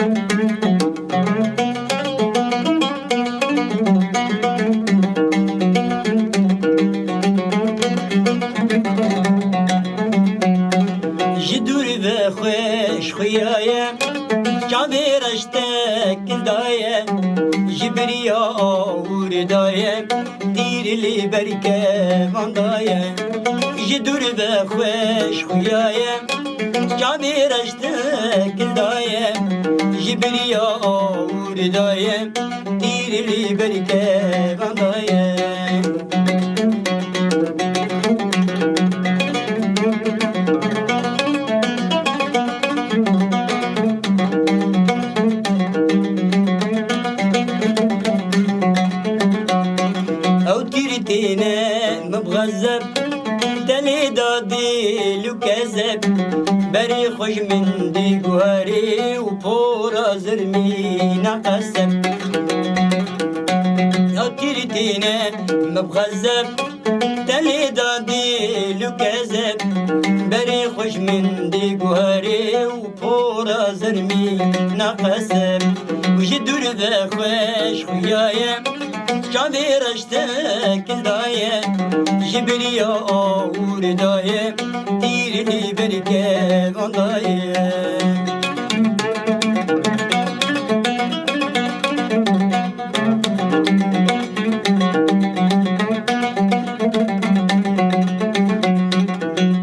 جدور ve خوش خویایه جاوی رشتک دایه جبریا آور دایه دیرلی برکه واندایه جدور ve خوش خویایه جاوی رشتک دایه جبریا آور دایه دیرلی برکه واندایه مبغزب دلي دادي لو كذب بري خوش من دي قواري وبورا زرمينا قسب تيرتينا مبغزب دلي دادي لو كذب بري خوش من دي قواري وبورا زرمينا قسب وجدور ذا خوش خويايا جاوی رشتک دایه جبریا آور دایه دیرلی برکه واندایه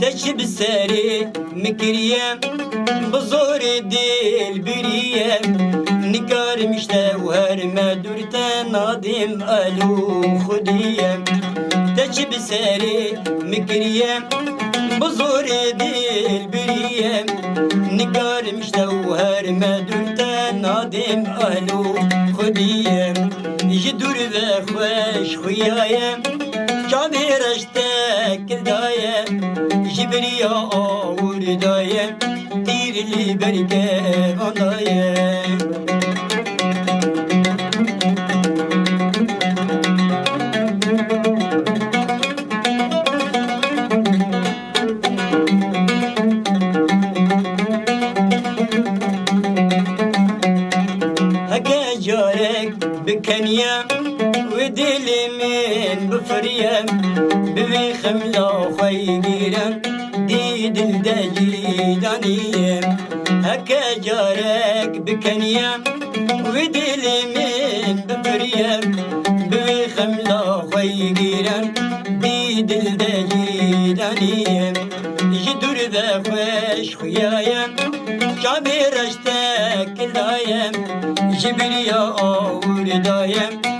تجب سری مکریم بزور دل بریم نکارم işte verme dürten nadim alu khudiyem Tecib seri mikriyem buzur dil biriyem Nikarim işte verme dürten nadim alu khudiyem Jidur ve khoş khuyayem Çavir eştek dayem Jibriya avur dayem Dirli berke vandayem بكنيا ودلي من بفريم ببي خملا خيرم ديد الدجي دانيم هكا جارك بكنيا ودلي من بفريم ببي خملا خيرم ديد الدجي دانيم جدور ذا خوش خيايم شعبي رشتك دايم جبريا آور دايم